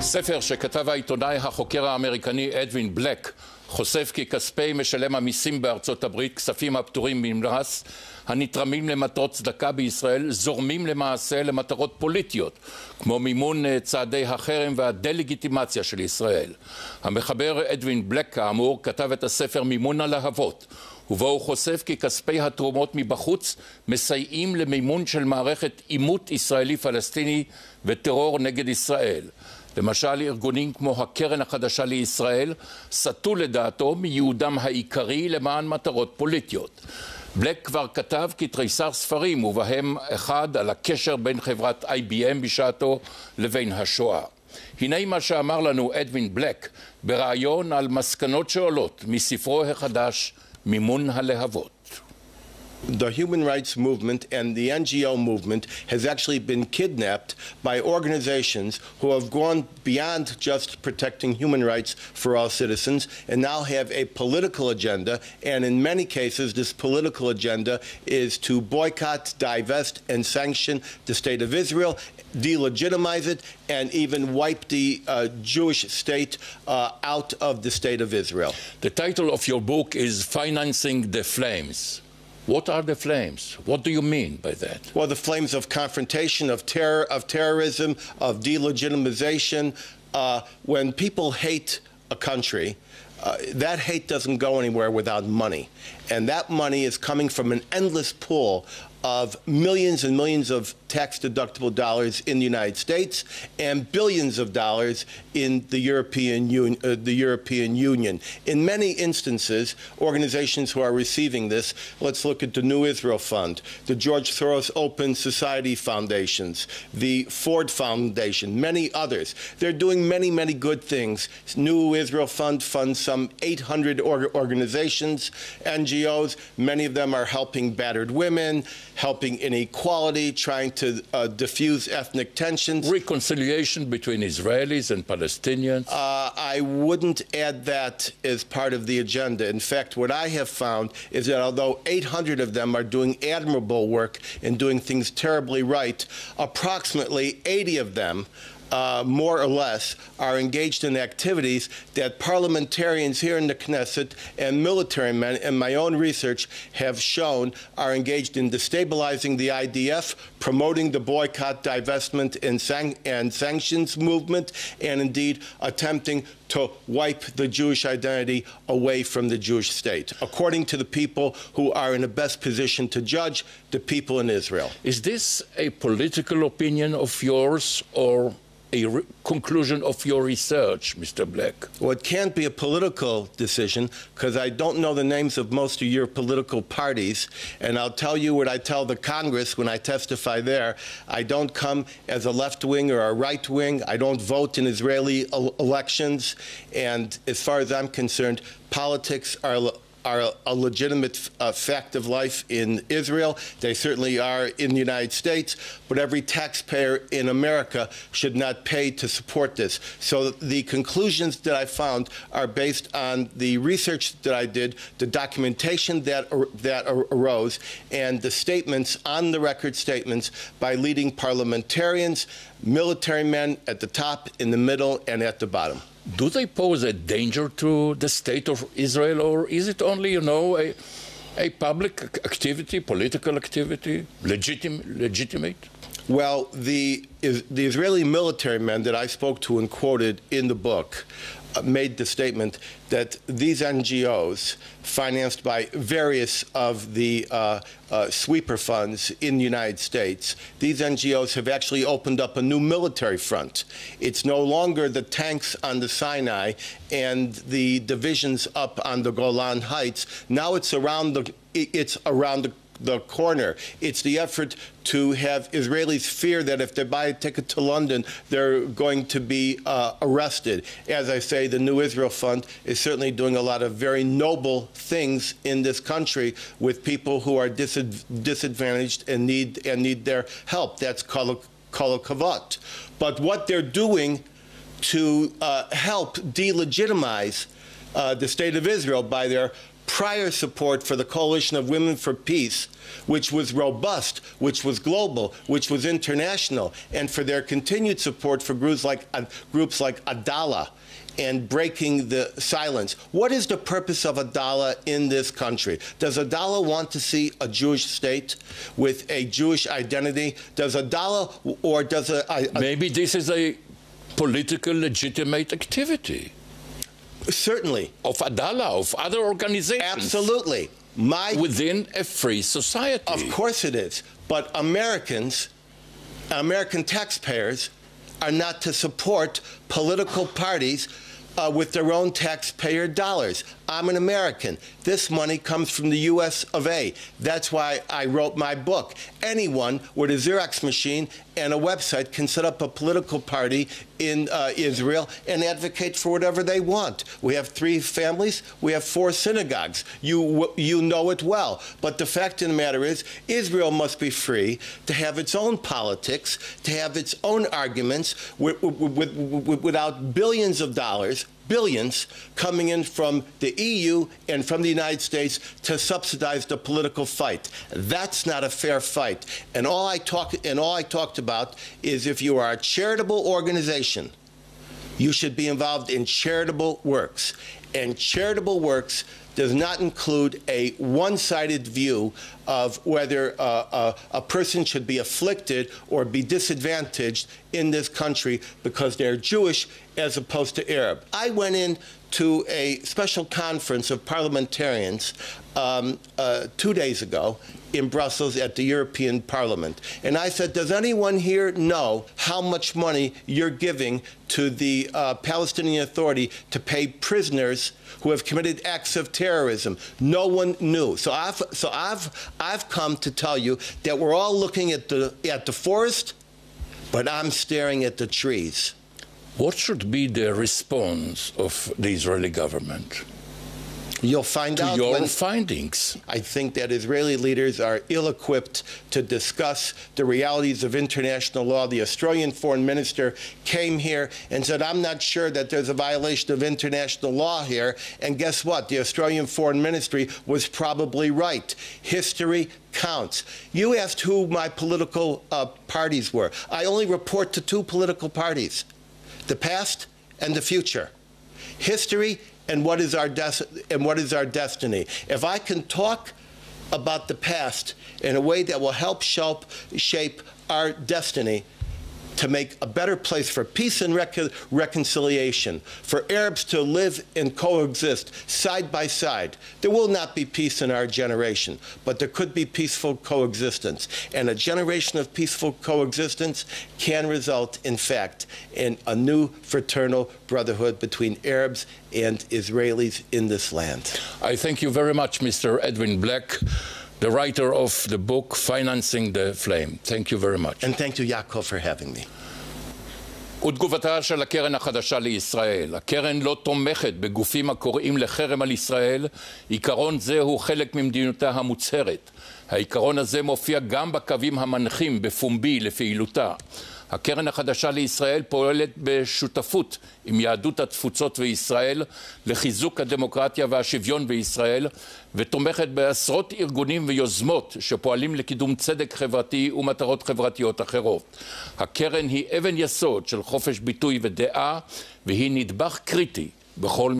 ספר שכתב העיתונאי החוקר האמריקני אדווין בלק חושף כי כספי משלם המיסים בארצות הברית, כספים הפטורים ממס הנתרמים למטרות צדקה בישראל, זורמים למעשה למטרות פוליטיות, כמו מימון צעדי החרם והדה-לגיטימציה של ישראל. המחבר אדווין בלק כאמור כתב את הספר מימון הלהבות, ובו הוא חושף כי כספי התרומות מבחוץ מסייעים למימון של מערכת עימות ישראלי-פלסטיני וטרור נגד ישראל. למשל, ארגונים כמו הקרן החדשה לישראל סטו לדעתו מיעודם העיקרי למען מטרות פוליטיות. בלק כבר כתב כתריסר ספרים, ובהם אחד על הקשר בין חברת IBM בשעתו לבין השואה. הנה מה שאמר לנו אדווין בלק בריאיון על מסקנות שעולות מספרו החדש מימון הלהבות. The human rights movement and the NGO movement has actually been kidnapped by organizations who have gone beyond just protecting human rights for all citizens and now have a political agenda, and in many cases this political agenda is to boycott, divest, and sanction the state of Israel, delegitimize it, and even wipe the Jewish state out of the state of Israel. The title of your book is Financing the Flames. What are the flames? What do you mean by that? Well, the flames of confrontation, of terror, of terrorism, of delegitimization. When people hate a country, that hate doesn't go anywhere without money. And that money is coming from an endless pool of millions and millions of tax-deductible dollars in the United States and billions of dollars in the European Union. In many instances, organizations who are receiving this, let's look at the New Israel Fund, the George Soros Open Society Foundations, the Ford Foundation, many others. They're doing many, many good things. New Israel Fund funds some 800 organizations, NGOs. Many of them are helping battered women, helping inequality, trying to diffuse ethnic tensions. Reconciliation between Israelis and Palestinians? I wouldn't add that as part of the agenda. In fact, what I have found is that although 800 of them are doing admirable work and doing things terribly right, approximately 80 of them more or less, are engaged in activities that parliamentarians here in the Knesset and military men, in my own research, have shown are engaged in destabilizing the IDF, promoting the boycott, divestment, and sanctions movement, and indeed attempting to wipe the Jewish identity away from the Jewish state, according to the people who are in the best position to judge, the people in Israel. Is this a political opinion of yours or a conclusion of your research, Mr. Black? Well, it can't be a political decision because I don't know the names of most of your political parties, and I'll tell you what I tell the Congress when I testify there. I don't come as a left-wing or a right-wing. I don't vote in Israeli elections, and as far as I'm concerned, politics are a legitimate fact of life in Israel. They certainly are in the United States, but every taxpayer in America should not pay to support this. So the conclusions that I found are based on the research that I did, the documentation that arose, and the statements, on-the-record statements, by leading parliamentarians, military men at the top, in the middle, and at the bottom. Do they pose a danger to the state of Israel, or is it only, you know, a public activity, political activity, legitimate? Well, the Israeli military men that I spoke to and quoted in the book made the statement that these NGOs, financed by various of the sweeper funds in the United States, these NGOs have actually opened up a new military front. It's no longer the tanks on the Sinai and the divisions up on the Golan Heights. Now it's around the corner. It's the effort to have Israelis fear that if they buy a ticket to London, they're going to be arrested. As I say, the New Israel Fund is certainly doing a lot of very noble things in this country with people who are disadvantaged and need their help. That's kol kavod. But what they're doing to help delegitimize the state of Israel by their prior support for the Coalition of Women for Peace, which was robust, which was global, which was international, and for their continued support for groups like Adala and breaking the silence. What is the purpose of Adala in this country? Does Adala want to see a Jewish state with a Jewish identity? Does Adala, or does maybe this is a political legitimate activity? Certainly. Of Adala, of other organizations. Absolutely. Within a free society. Of course it is. But Americans, American taxpayers, are not to support political parties with their own taxpayer dollars. I'm an American. This money comes from the US of A. That's why I wrote my book. Anyone with a Xerox machine and a website can set up a political party in Israel and advocate for whatever they want. We have 3 families. We have 4 synagogues. You know it well. But the fact of the matter is, Israel must be free to have its own politics, to have its own arguments without billions of dollars, billions coming in from the EU and from the United States to subsidize the political fight. That's not a fair fight. And all I talked about is, if you are a charitable organization, you should be involved in charitable works. And charitable works does not include a one-sided view of whether a person should be afflicted or be disadvantaged in this country because they're Jewish as opposed to Arab. I went in to a special conference of parliamentarians 2 days ago in Brussels at the European Parliament. And I said, does anyone here know how much money you're giving to the Palestinian Authority to pay prisoners who have committed acts of terrorism? No one knew. So I've come to tell you that we're all looking at the forest, but I'm staring at the trees. What should be the response of the Israeli government? You'll find out to your findings. I think that Israeli leaders are ill-equipped to discuss the realities of international law. The Australian foreign minister came here and said, I'm not sure that there's a violation of international law here. And guess what? The Australian foreign ministry was probably right. History counts. You asked who my political parties were. I only report to 2 political parties: the past and the future. History and what is our destiny. If I can talk about the past in a way that will help shape our destiny to make a better place for peace and reconciliation, for Arabs to live and coexist side by side. There will not be peace in our generation, but there could be peaceful coexistence. And a generation of peaceful coexistence can result, in fact, in a new fraternal brotherhood between Arabs and Israelis in this land. I thank you very much, Mr. Edwin Black, the writer of the book Financing the Flame. Thank you very much. And thank you, Yaakov, for having me. ותגובתה של הקרן החדשה לישראל. הקרן לא תומכת בגופים הקוראים לחרם על ישראל. עיקרון זה הוא חלק ממדיניותה המוצהרת. העיקרון הזה מופיע גם בקווים המנחים בפומבי לפעילותה. הקרן החדשה לישראל פועלת בשותפות עם יהדות התפוצות וישראל לחיזוק הדמוקרטיה והשוויון בישראל, ותומכת בעשרות ארגונים ויוזמות שפועלים לקידום צדק חברתי ומטרות חברתיות אחרות. הקרן היא אבן יסוד של חופש ביטוי ודעה, והיא נדבך קריטי בכל